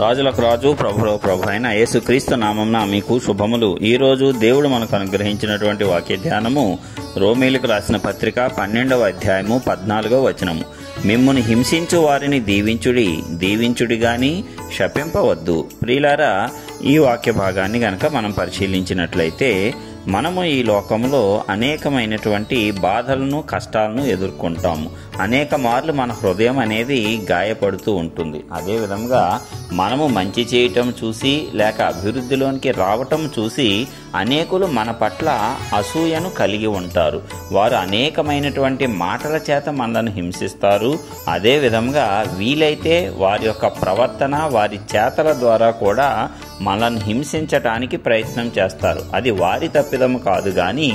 రాజులకు రాజు ప్రభులో ప్రభు అయిన యేసుక్రీస్తు నామమున మీకు శుభములు. ఈ రోజు దేవుడు మనకు అనుగ్రహించినటువంటి వాక్య ధ్యానము రోమీయులకు రాసిన పత్రిక 12వ అధ్యాయము 14వ వచనము. మిమ్మును హింసించు వారిని దీవించుడి గాని శపింపవద్దు. ప్రియులారా, ఈ వాక్య భాగాన్ని గనక మనం పరిశీలించినట్లయితే మనము ఈ లోకంలో అనేకమైనటువంటి బాధలను కష్టాలను ఎదుర్కొంటాము. అనేక మార్లు మన హృదయం అనేది గాయపడుతూ ఉంటుంది. అదేవిధంగా మనము మంచి చేయటం చూసి లేక అభివృద్ధిలోనికి రావటం చూసి అనేకులు మన పట్ల అసూయను కలిగి ఉంటారు. వారు అనేకమైనటువంటి మాటల చేత మనల్ని హింసిస్తారు. అదేవిధంగా వీలైతే వారి యొక్క ప్రవర్తన, వారి చేతల ద్వారా కూడా మనల్ని హింసించటానికి ప్రయత్నం చేస్తారు. అది వారి తప్పిదము కాదు, కానీ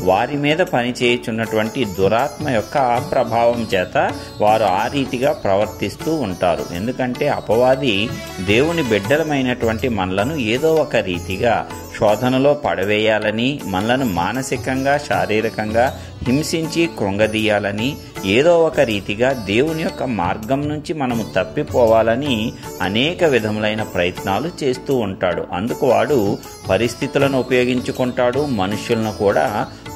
వారి మీద పనిచేయుచున్నటువంటి దురాత్మ యొక్క ప్రభావం చేత వారు ఆ రీతిగా ప్రవర్తిస్తూ ఉంటారు. ఎందుకంటే అపవాది దేవుని బిడ్డలమైనటువంటి మనలను ఏదో ఒక రీతిగా శోధనలో పడవేయాలని, మనలను మానసికంగా శారీరకంగా హింసించి కృంగదీయాలని, ఏదో ఒక రీతిగా దేవుని యొక్క మార్గం నుంచి మనము తప్పిపోవాలని అనేక విధములైన ప్రయత్నాలు చేస్తూ ఉంటాడు. అందుకు వాడు పరిస్థితులను ఉపయోగించుకుంటాడు, మనుషులను కూడా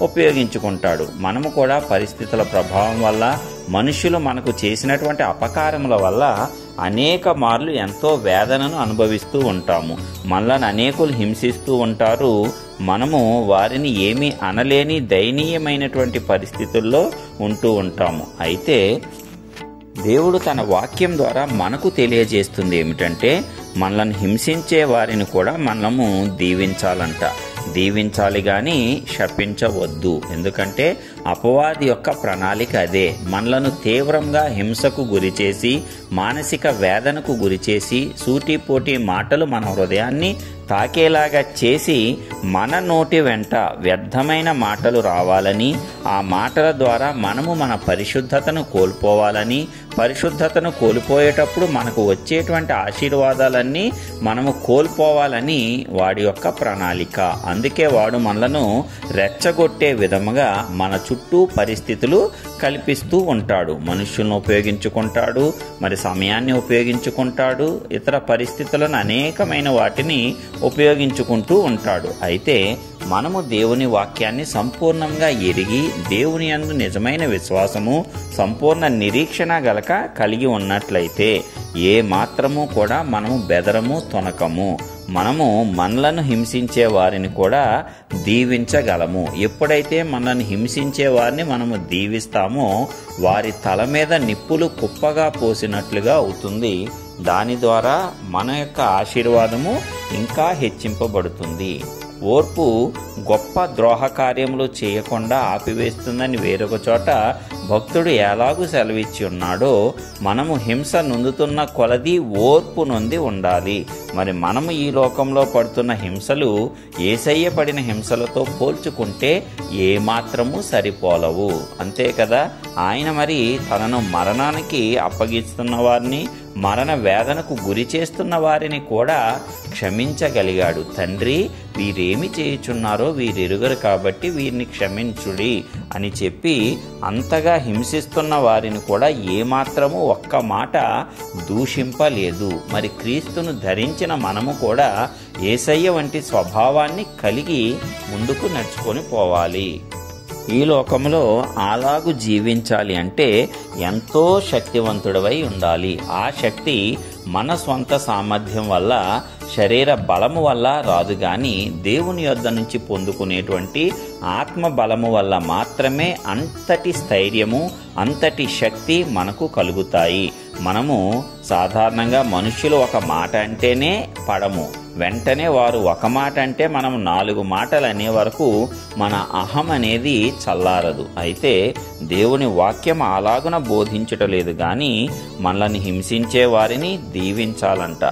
ఉపయోగించుకుంటాడు. మనము కూడా పరిస్థితుల ప్రభావం వల్ల, మనుషులు మనకు చేసినటువంటి అపకారముల వల్ల అనేక మార్లు ఎంతో వేదనను అనుభవిస్తూ ఉంటాము. మనల్ని అనేకులు హింసిస్తూ ఉంటారు. మనము వారిని ఏమీ అనలేని దయనీయమైనటువంటి పరిస్థితుల్లో ఉంటూ ఉంటాము. అయితే దేవుడు తన వాక్యం ద్వారా మనకు తెలియజేస్తుంది ఏమిటంటే, మనల్ని హింసించే వారిని కూడా మనము దీవించాలి గాని శపించవద్దు. ఎందుకంటే అపవాది యొక్క ప్రణాళిక అదే. మనలను తీవ్రంగా హింసకు గురిచేసి, మానసిక వేదనకు గురిచేసి, సూటిపోటి మాటలు మన హృదయాన్ని తాకేలాగా చేసి మన నోటి వెంట వ్యర్థమైన మాటలు రావాలని, ఆ మాటల ద్వారా మనము మన పరిశుద్ధతను కోల్పోవాలని, పరిశుద్ధతను కోల్పోయేటప్పుడు మనకు వచ్చేటువంటి ఆశీర్వాదాలన్నీ మనము కోల్పోవాలని వాడి యొక్క ప్రణాళిక. అందుకే వాడు మనలను రెచ్చగొట్టే విధముగా మన చుట్టూ పరిస్థితులు కల్పిస్తూ ఉంటాడు. మనుషులను ఉపయోగించుకుంటాడు, మరి సమయాన్ని ఉపయోగించుకుంటాడు, ఇతర పరిస్థితులను అనేకమైన వాటిని ఉపయోగించుకుంటూ ఉంటాడు. అయితే మనము దేవుని వాక్యాన్ని సంపూర్ణంగా ఎరిగి, దేవుని యందు నిజమైన విశ్వాసము, సంపూర్ణ నిరీక్షణ గలక కలిగి ఉన్నట్లయితే ఏ మాత్రము కూడా మనము బెదరము, తొనకము. మనము మనలను హింసించే వారిని కూడా దీవించగలము. ఎప్పుడైతే మనల్ని హింసించే వారిని మనము దీవిస్తామో వారి తల మీద నిప్పులు కుప్పగా పోసినట్లుగా అవుతుంది. దాని ద్వారా మన యొక్క ఆశీర్వాదము ఇంకా హెచ్చింపబడుతుంది. ఓర్పు గొప్ప ద్రోహ కార్యములు చేయకుండా ఆపివేస్తుందని వేరొక చోట భక్తుడు ఎలాగూ సెలవిచ్చి ఉన్నాడో, మనము హింస నొందుతున్న కొలది ఓర్పు నొంది ఉండాలి. మరి మనము ఈ లోకంలో పడుతున్న హింసలు యేసయ్య పడిన హింసలతో పోల్చుకుంటే ఏమాత్రము సరిపోలవు. అంతే కదా, ఆయన మరి తనను మరణానికి అప్పగిస్తున్న వారిని, మరణ వేదనకు గురి చేస్తున్న వారిని కూడా క్షమించగలిగాడు. తండ్రి, వీరేమి చేయుచున్నారో వీరెరుగరు కాబట్టి వీరిని క్షమించుడి అని చెప్పి అంతగా హింసిస్తున్న వారిని కూడా ఏమాత్రము ఒక్క మాట దూషింపలేదు. మరి క్రీస్తును ధరించిన మనము కూడా యేసయ్య వంటి స్వభావాన్ని కలిగి ముందుకు నడుచుకొని పోవాలి. ఈ లోకంలో అలాగు జీవించాలి అంటే ఎంతో శక్తివంతుడవై ఉండాలి. ఆ శక్తి మన స్వంత సామర్థ్యం వల్ల, శరీర బలము వల్ల రాదు, గాని దేవుని యొద్ద నుంచి పొందుకునేటువంటి ఆత్మ బలము వల్ల మాత్రమే అంతటి స్థైర్యము, అంతటి శక్తి మనకు కలుగుతాయి. మనము సాధారణంగా మనుషులు ఒక మాట అంటేనే పడము. వెంటనే వారు ఒక మాట అంటే మనం 4 మాటలు అనే వరకు మన అహం అనేది చల్లారదు. అయితే దేవుని వాక్యం అలాగున బోధించటలేదు, కానీ మనల్ని హింసించే వారిని దీవించాలంట.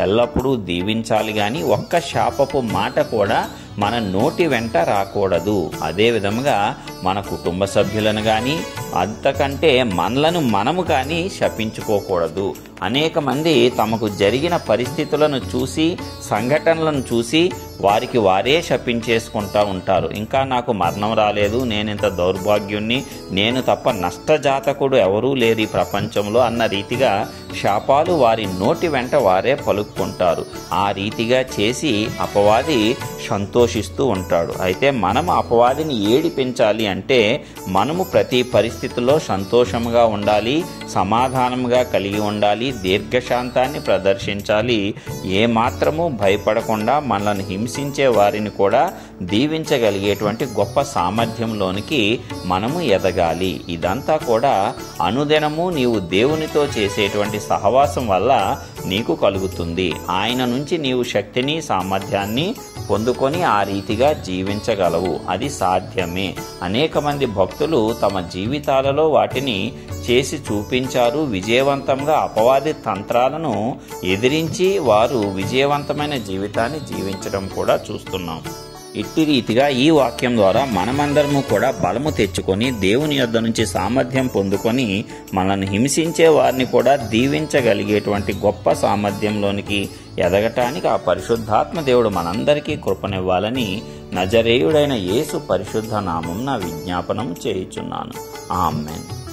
ఎల్లప్పుడూ దీవించాలి, కానీ ఒక్క శాపపు మాట కూడా మన నోటి వెంట రాకూడదు. అదే విధముగా మన కుటుంబ సభ్యులను కానీ, అంతకంటే మనలను మనము కానీ శపించుకోకూడదు. అనేక మంది తమకు జరిగిన పరిస్థితులను చూసి, సంఘటనలను చూసి వారికి వారే శపించేసుకుంటూ ఉంటారు. ఇంకా నాకు మరణం రాలేదు, నేనింత దౌర్భాగ్యుణ్ణి, నేను తప్ప నష్టజాతకుడు ఎవరూ లేరు ఈ ప్రపంచంలో అన్న రీతిగా శాపాలు వారి నోటి వెంట వారే పలుక్కుంటారు. ఆ రీతిగా చేసి అపవాది సంతోషిస్తూ ఉంటాడు. అయితే మనం అపవాదిని ఏడిపించాలి అంటే మనము ప్రతి పరిస్థితుల్లో సంతోషంగా ఉండాలి, సమాధానంగా కలిగి ఉండాలి, దీర్ఘశాంతాన్ని ప్రదర్శించాలి. ఏమాత్రము భయపడకుండా మనల్ని హింసించే వారిని కూడా దీవించగలిగేటువంటి గొప్ప సామర్థ్యంలోనికి మనము ఎదగాలి. ఇదంతా కూడా అనుదినము నీవు దేవునితో చేసేటువంటి సహవాసం వల్ల నీకు కలుగుతుంది. ఆయన నుంచి నీవు శక్తిని, సామర్థ్యాన్ని పొందుకొని ఆ రీతిగా జీవించగలవు. అది సాధ్యమే. అనేక మంది భక్తులు తమ జీవితాలలో వాటిని చేసి చూపించారు. విజయవంతంగా అపవాది తంత్రాలను ఎదిరించి వారు విజయవంతమైన జీవితాన్ని జీవించడం కూడా చూస్తున్నాం. ఇట్టి రీతిగా ఈ వాక్యం ద్వారా మనమందరము కూడా బలము తెచ్చుకొని దేవుని యొద్ద నుంచి సామర్థ్యం పొందుకొని మనల్ని హింసించే వారిని కూడా దీవించగలిగేటువంటి గొప్ప సామర్థ్యంలోనికి ఎదగటానికి ఆ పరిశుద్ధాత్మ దేవుడు మనందరికీ కృపనివ్వాలని నజరేయుడైన యేసు పరిశుద్ధ నామమున విజ్ఞాపనం చేయుచున్నాను. ఆమేన్.